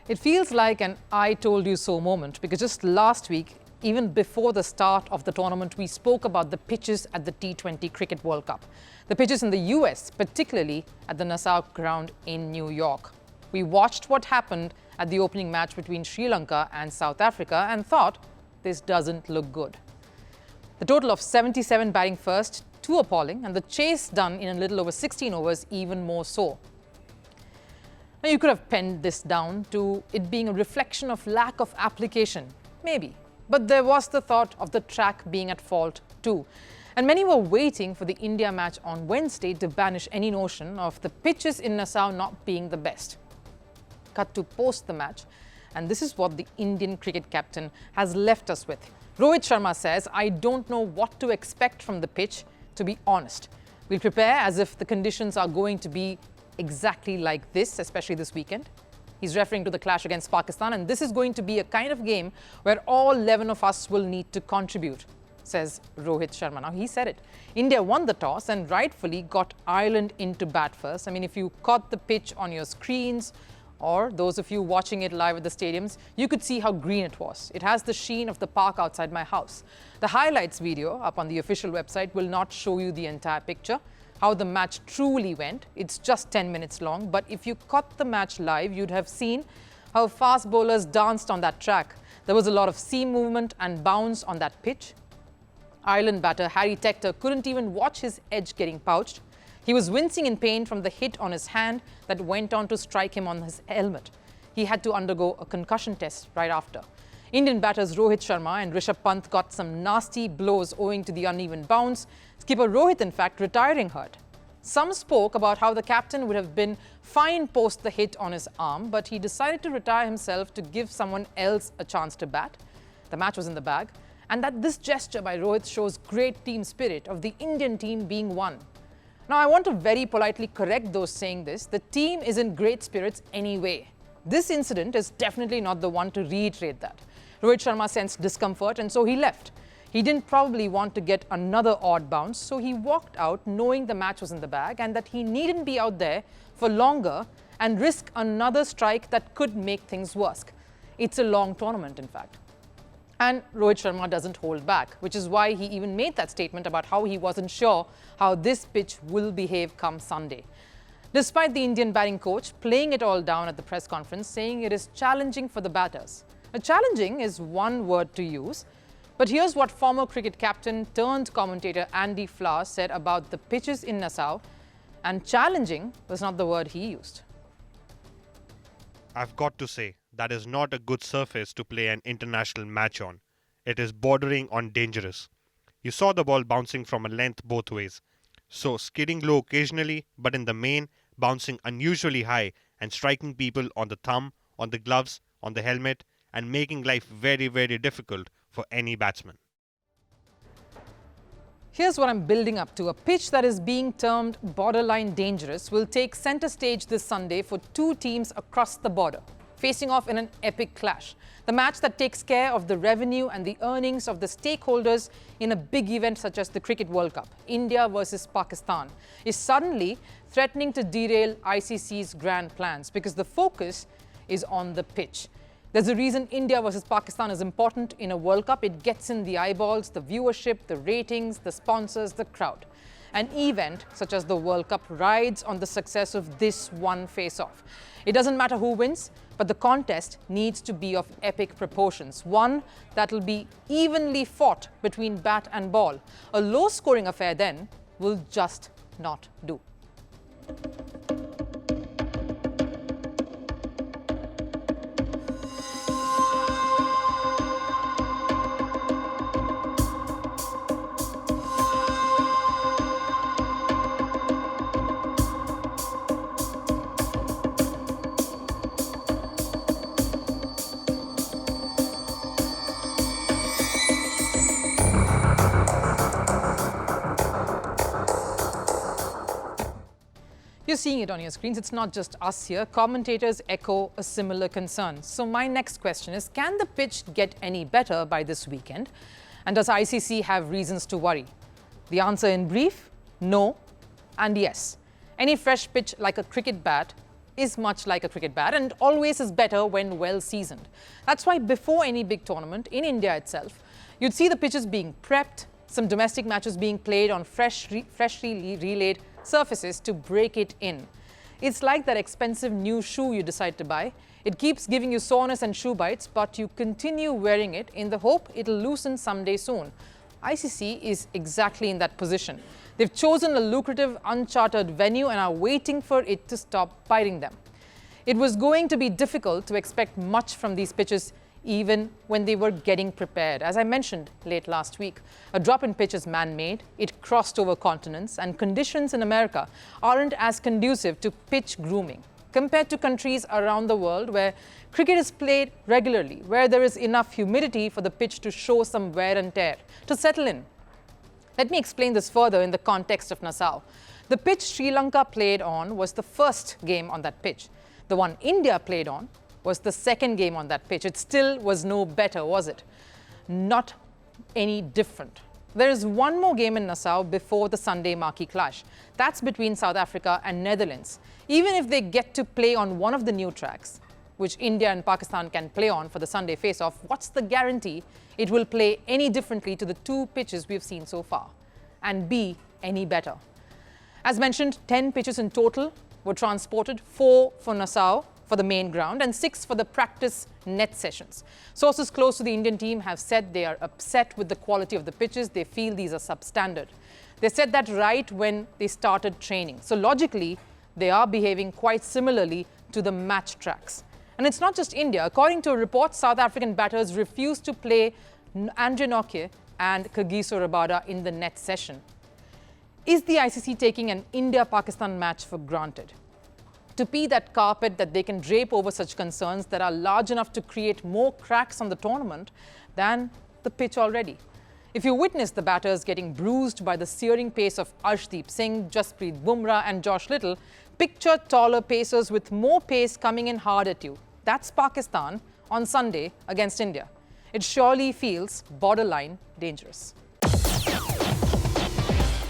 It feels like an I told you so moment because just last week, even before the start of the tournament, we spoke about the pitches at the T20 Cricket World Cup. The pitches in the US, particularly at the Nassau ground in New York. We watched what happened at the opening match between Sri Lanka and South Africa and thought, this doesn't look good. The total of 77 batting first, too appalling, and the chase done in a little over 16 overs even more so. Now, you could have penned this down to it being a reflection of lack of application, maybe. But there was the thought of the track being at fault too. And many were waiting for the India match on Wednesday to banish any notion of the pitches in Nassau not being the best. Cut to post the match, and this is what the Indian cricket captain has left us with. Rohit Sharma says, "I don't know what to expect from the pitch, to be honest. We'll prepare as if the conditions are going to be exactly like this, especially this weekend." He's referring to the clash against Pakistan, and this is going to be a kind of game where all 11 of us will need to contribute, says Rohit Sharma. Now, he said it. India won the toss and rightfully got Ireland into bat first. I mean, if you caught the pitch on your screens, or those of you watching it live at the stadiums, you could see how green it was. It has the sheen of the park outside my house. The highlights video up on the official website will not show you the entire picture, how the match truly went. It's just 10 minutes long, but if you caught the match live, you'd have seen how fast bowlers danced on that track. There was a lot of seam movement and bounce on that pitch. Ireland batter Harry Tector couldn't even watch his edge getting pouched. He was wincing in pain from the hit on his hand that went on to strike him on his helmet. He had to undergo a concussion test right after. Indian batters Rohit Sharma and Rishabh Pant got some nasty blows owing to the uneven bounce. Skipper Rohit, in fact, retiring hurt. Some spoke about how the captain would have been fine post the hit on his arm, but he decided to retire himself to give someone else a chance to bat. The match was in the bag, and that this gesture by Rohit shows great team spirit of the Indian team being one. Now, I want to very politely correct those saying this. The team is in great spirits anyway. This incident is definitely not the one to reiterate that. Rohit Sharma sensed discomfort and so he left. He didn't probably want to get another odd bounce, so he walked out knowing the match was in the bag and that he needn't be out there for longer and risk another strike that could make things worse. It's a long tournament, in fact. And Rohit Sharma doesn't hold back, which is why he even made that statement about how he wasn't sure how this pitch will behave come Sunday. Despite the Indian batting coach playing it all down at the press conference, saying it is challenging for the batters. Challenging is one word to use, but here's what former cricket captain turned commentator Andy Flower said about the pitches in Nassau, and challenging was not the word he used. "I've got to say, that is not a good surface to play an international match on. It is bordering on dangerous. You saw the ball bouncing from a length both ways. So skidding low occasionally, but in the main, bouncing unusually high and striking people on the thumb, on the gloves, on the helmet, and making life very, very difficult for any batsman." Here's what I'm building up to. A pitch that is being termed borderline dangerous will take centre stage this Sunday for two teams across the border, facing off in an epic clash. The match that takes care of the revenue and the earnings of the stakeholders in a big event such as the Cricket World Cup, India versus Pakistan, is suddenly threatening to derail ICC's grand plans because the focus is on the pitch. There's a reason India versus Pakistan is important in a World Cup. It gets in the eyeballs, the viewership, the ratings, the sponsors, the crowd. An event such as the World Cup rides on the success of this one face-off. It doesn't matter who wins, but the contest needs to be of epic proportions. One that will be evenly fought between bat and ball. A low-scoring affair then will just not do. You're seeing it on your screens. It's not just us here. Commentators echo a similar concern. So my next question is, can the pitch get any better by this weekend? And does ICC have reasons to worry? The answer in brief, no and yes. Any fresh pitch like a cricket bat is much like a cricket bat and always is better when well seasoned. That's why before any big tournament in India itself, you'd see the pitches being prepped, some domestic matches being played on freshly relayed surfaces to break it in. It's like that expensive new shoe you decide to buy. It keeps giving you soreness and shoe bites, but you continue wearing it in the hope it'll loosen someday soon. ICC is exactly in that position. They've chosen a lucrative, uncharted venue and are waiting for it to stop biting them. It was going to be difficult to expect much from these pitches even when they were getting prepared. As I mentioned late last week, a drop in pitch is man-made, it crossed over continents, and conditions in America aren't as conducive to pitch grooming compared to countries around the world where cricket is played regularly, where there is enough humidity for the pitch to show some wear and tear, to settle in. Let me explain this further in the context of Nassau. The pitch Sri Lanka played on was the first game on that pitch. The one India played on was the second game on that pitch. It still was no better, was it? Not any different. There is one more game in Nassau before the Sunday marquee clash. That's between South Africa and Netherlands. Even if they get to play on one of the new tracks, which India and Pakistan can play on for the Sunday face-off, what's the guarantee it will play any differently to the two pitches we've seen so far and be any better? As mentioned, 10 pitches in total were transported, 4 for Nassau for the main ground and 6 for the practice net sessions. Sources close to the Indian team have said they are upset with the quality of the pitches. They feel these are substandard. They said that right when they started training. So logically, they are behaving quite similarly to the match tracks. And it's not just India. According to a report, South African batters refused to play Andre Nokia and Kagiso Rabada in the net session. Is the ICC taking an India-Pakistan match for granted? To be that carpet that they can drape over such concerns that are large enough to create more cracks on the tournament than the pitch already. If you witness the batters getting bruised by the searing pace of Arshdeep Singh, Jasprit Bumrah and Josh Little, picture taller pacers with more pace coming in hard at you. That's Pakistan on Sunday against India. It surely feels borderline dangerous.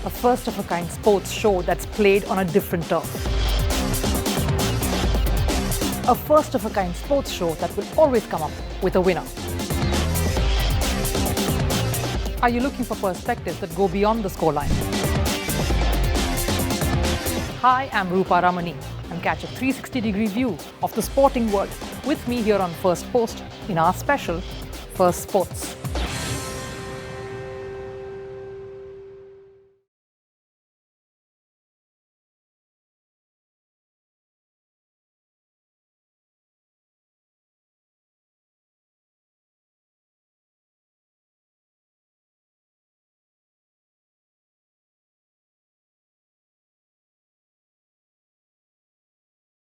A first-of-a-kind sports show that's played on a different turf. A first-of-a-kind sports show that will always come up with a winner. Are you looking for perspectives that go beyond the scoreline? Hi, I'm Rupha Ramani, and catch a 360-degree view of the sporting world with me here on Firstpost in our special Firstpost.